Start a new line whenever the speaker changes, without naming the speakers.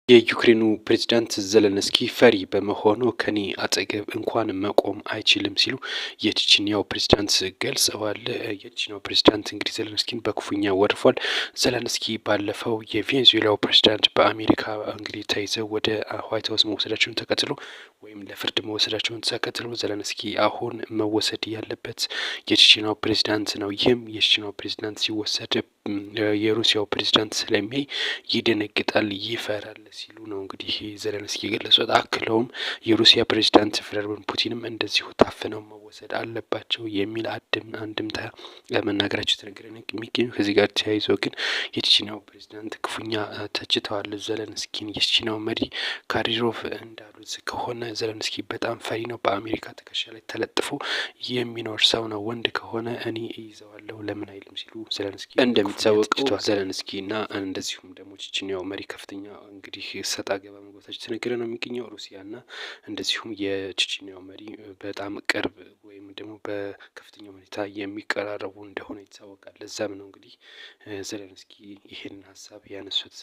የዩክሬኑ ፕሬዝዳንት ዘለንስኪ ፈሪ በመሆኑ ከኔ አጠገብ እንኳን መቆም አይችልም ሲሉ የቼችኒያው ፕሬዝዳንት ገልጸዋል። የቼችኒያው ፕሬዝዳንት እንግዲህ ዘለንስኪን በክፉኛ ወርፏል። ዘለንስኪ ባለፈው የቬኔዙዌላው ፕሬዝዳንት በአሜሪካ እንግዲህ ተይዘው ወደ ዋይት ሀውስ መወሰዳቸውን ተከትሎ ወይም ለፍርድ መወሰዳቸውን ተከትሎ ዘለንስኪ አሁን መወሰድ ያለበት የቼችኒያው ፕሬዝዳንት ነው። ይህም የቼችኒያው ፕሬዝዳንት ሲወሰድ የሩሲያው ፕሬዝዳንት ስለሚያይ ይደነግጣል፣ ይፈራል ሲሉ ነው እንግዲህ ዘለንስኪ የገለጹት። አክለውም የሩሲያ ፕሬዝዳንት ቭላድሚር ፑቲንም እንደዚሁ ታፍነው መወሰድ አለባቸው የሚል አንድምታ መናገራቸው ተነገረ የሚገኙ። ከዚህ ጋር ተያይዞ ግን የቼችኒያው ፕሬዝዳንት ክፉኛ ተችተዋል ዘለንስኪን። የቼችኒያው መሪ ካዲሮቭ እንዳሉት ከሆነ ዘለንስኪ በጣም ፈሪ ነው። በአሜሪካ ትከሻ ላይ ተለጥፎ የሚኖር ሰው ነው። ወንድ ከሆነ እኔ እይዘዋለሁ ለምን አይልም ሲሉ ዘለንስኪ እንደሚታወቀው ዘለንስኪ እና እንደዚሁም ደግሞ ቼችኒያው መሪ ከፍተኛ እንግዲህ ሰጣ ገባ መግባታቸው የተነገረ ነው የሚገኘው። ሩሲያና እንደዚሁም የቼችኒያው መሪ በጣም ቅርብ ወይም ደግሞ በከፍተኛ ሁኔታ የሚቀራረቡ እንደሆነ ይታወቃል። ለዛም ነው እንግዲህ ዘለንስኪ ይሄንን ሀሳብ ያነሱት።